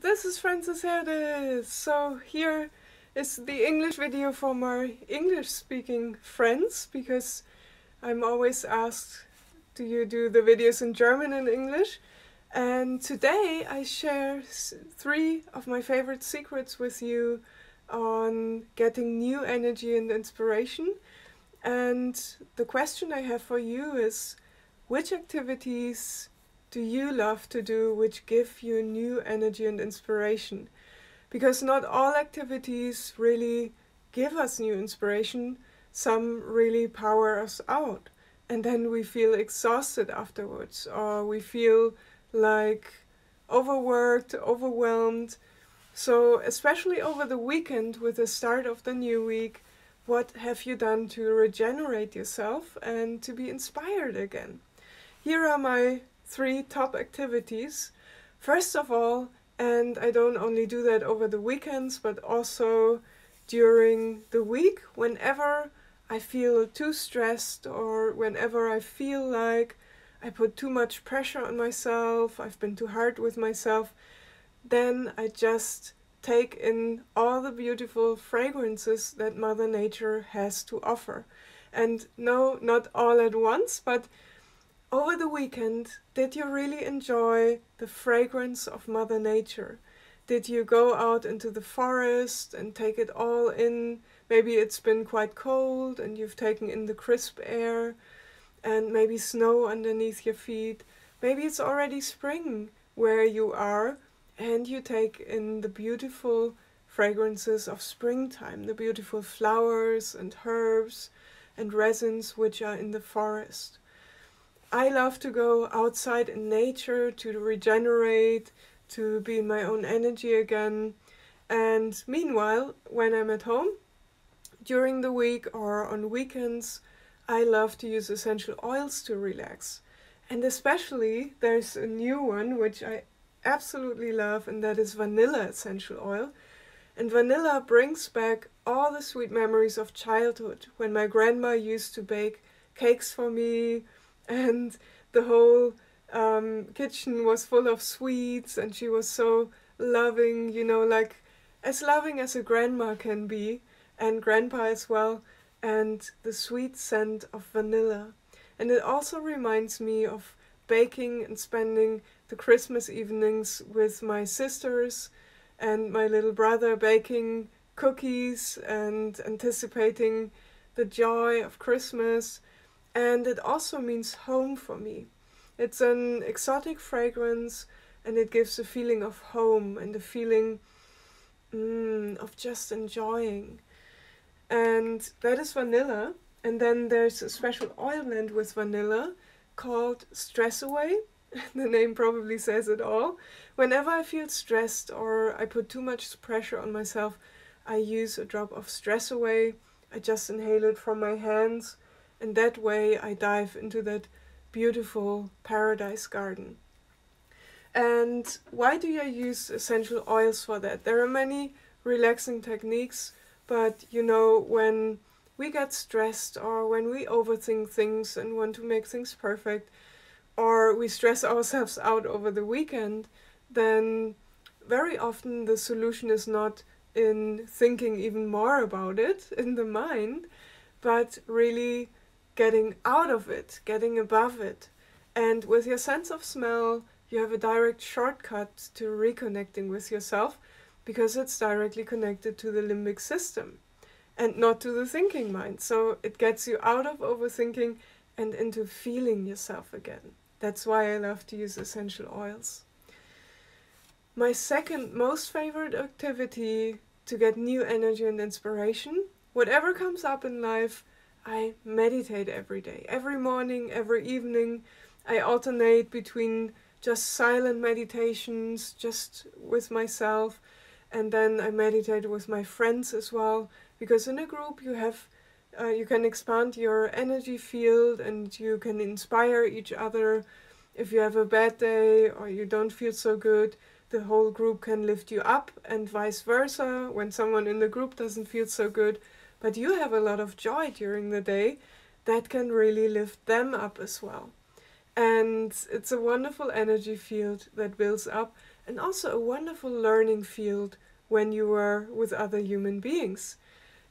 and this is Francis Herde. So here is the English video for my English-speaking friends, because I'm always asked, do you do the videos in German and English? And today I share 3 of my favorite secrets with you on getting new energy and inspiration. And the question I have for you is, which activities do you love to do which give you new energy and inspiration? Because not all activities really give us new inspiration. Some really power us out. And then we feel exhausted afterwards, or we feel like overworked, overwhelmed. So especially over the weekend with the start of the new week, what have you done to regenerate yourself and to be inspired again? Here are my 3 top activities. First of all, and I don't only do that over the weekends, but also during the week, whenever I feel too stressed or whenever I feel like I put too much pressure on myself, I've been too hard with myself, then I just take in all the beautiful fragrances that Mother Nature has to offer. And no, not all at once, but over the weekend, did you really enjoy the fragrance of Mother Nature? Did you go out into the forest and take it all in? Maybe it's been quite cold and you've taken in the crisp air and maybe snow underneath your feet. Maybe it's already spring where you are and you take in the beautiful fragrances of springtime, the beautiful flowers and herbs and resins which are in the forest. I love to go outside in nature to regenerate, to be in my own energy again. And meanwhile, when I'm at home, during the week or on weekends, I love to use essential oils to relax. And especially, there's a new one which I absolutely love, and that is vanilla essential oil. And vanilla brings back all the sweet memories of childhood, when my grandma used to bake cakes for me, and the whole kitchen was full of sweets, and she was so loving, you know, like as loving as a grandma can be, and grandpa as well, and the sweet scent of vanilla. And it also reminds me of baking and spending the Christmas evenings with my sisters and my little brother, baking cookies and anticipating the joy of Christmas. And it also means home for me. It's an exotic fragrance, and it gives a feeling of home and a feeling of just enjoying. And that is vanilla. And then there's a special oil blend with vanilla called Stress Away. The name probably says it all. Whenever I feel stressed or I put too much pressure on myself, I use a drop of Stress Away. I just inhale it from my hands. And that way I dive into that beautiful paradise garden. And why do I use essential oils for that? There are many relaxing techniques, but you know, when we get stressed or when we overthink things and want to make things perfect, or we stress ourselves out over the weekend, then very often the solution is not in thinking even more about it in the mind, but really getting out of it, getting above it. And with your sense of smell, you have a direct shortcut to reconnecting with yourself, because it's directly connected to the limbic system and not to the thinking mind. So it gets you out of overthinking and into feeling yourself again. That's why I love to use essential oils. My second most favorite activity to get new energy and inspiration, whatever comes up in life, I meditate every day, every morning, every evening. I alternate between just silent meditations, just with myself, and then I meditate with my friends as well, because in a group you can expand your energy field and you can inspire each other. If you have a bad day or you don't feel so good, the whole group can lift you up, and vice versa. When someone in the group doesn't feel so good, but you have a lot of joy during the day, that can really lift them up as well. And it's a wonderful energy field that builds up, and also a wonderful learning field when you are with other human beings.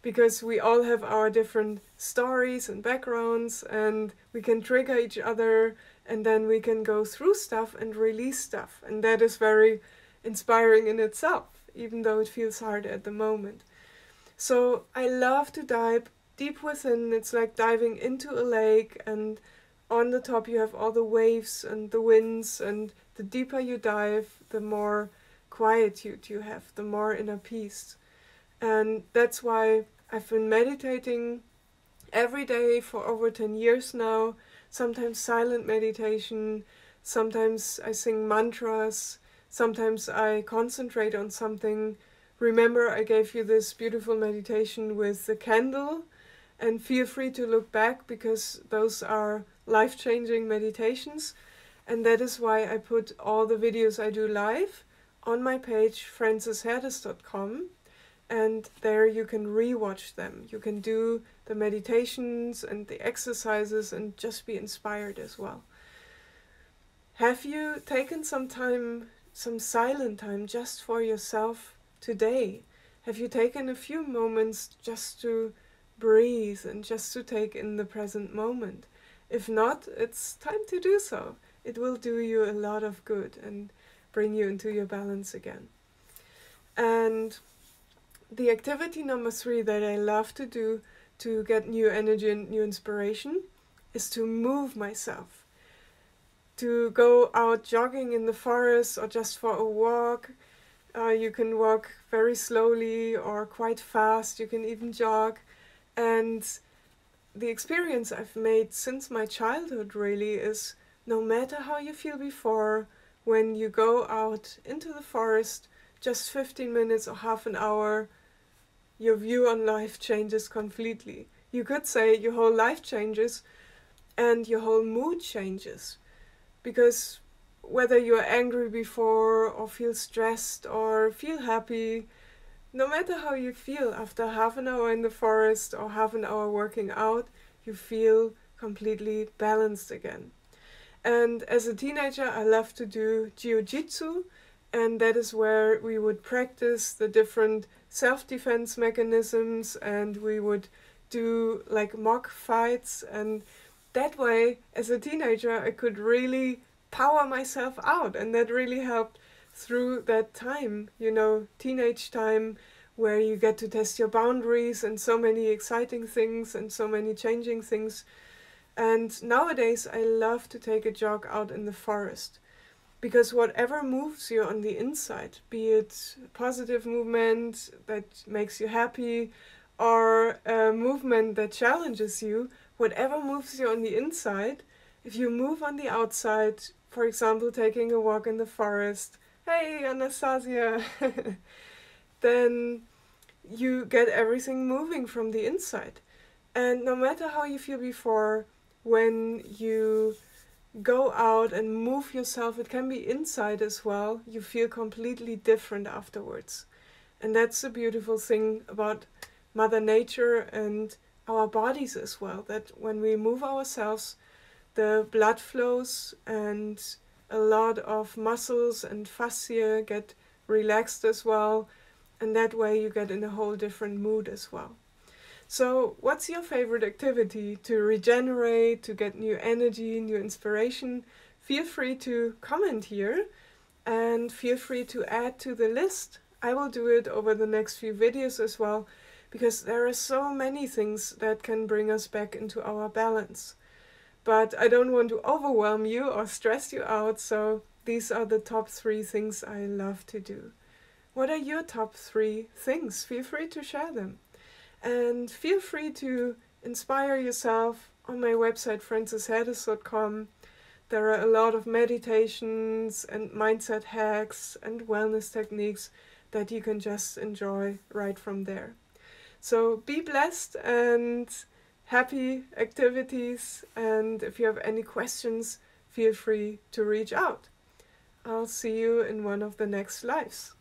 Because we all have our different stories and backgrounds, and we can trigger each other, and then we can go through stuff and release stuff. And that is very inspiring in itself, even though it feels hard at the moment. So I love to dive deep within. It's like diving into a lake, and on the top you have all the waves and the winds, and the deeper you dive, the more quietude you have, the more inner peace. And that's why I've been meditating every day for over 10 years now, sometimes silent meditation, sometimes I sing mantras, sometimes I concentrate on something. Remember, I gave you this beautiful meditation with the candle, and feel free to look back because those are life-changing meditations. And that is why I put all the videos I do live on my page, francesherdes.com. And there you can rewatch them. You can do the meditations and the exercises and just be inspired as well. Have you taken some time, some silent time just for yourself today? Have you taken a few moments just to breathe and just to take in the present moment? If not, it's time to do so. It will do you a lot of good and bring you into your balance again. And the activity number 3 that I love to do to get new energy and new inspiration is to move myself. To go out jogging in the forest or just for a walk. You can walk very slowly or quite fast. You can even jog. And the experience I've made since my childhood really is, no matter how you feel before, when you go out into the forest, just 15 minutes or half an hour, your view on life changes completely. You could say your whole life changes and your whole mood changes. Because whether you're angry before or feel stressed or feel happy, no matter how you feel, after half an hour in the forest or half an hour working out, you feel completely balanced again. And as a teenager, I loved to do jiu-jitsu, and that is where we would practice the different self-defense mechanisms, and we would do like mock fights, and that way as a teenager I could really power myself out, and that really helped through that time, you know, teenage time, where you get to test your boundaries and so many exciting things and so many changing things. And nowadays I love to take a jog out in the forest. Because whatever moves you on the inside, be it a positive movement that makes you happy or a movement that challenges you, whatever moves you on the inside, if you move on the outside, for example, taking a walk in the forest, hey Anastasia, then you get everything moving from the inside. And no matter how you feel before, when you go out and move yourself, it can be inside as well, you feel completely different afterwards. And that's the beautiful thing about Mother Nature and our bodies as well, that when we move ourselves, the blood flows and a lot of muscles and fascia get relaxed as well, and that way you get in a whole different mood as well. So what's your favorite activity to regenerate, to get new energy, new inspiration? Feel free to comment here and feel free to add to the list. I will do it over the next few videos as well, because there are so many things that can bring us back into our balance. But I don't want to overwhelm you or stress you out, so these are the top 3 things I love to do. What are your top 3 things? Feel free to share them. And feel free to inspire yourself on my website francesherdes.com. There are a lot of meditations and mindset hacks and wellness techniques that you can just enjoy right from there. So be blessed and happy activities, and if you have any questions, feel free to reach out. I'll see you in one of the next lives.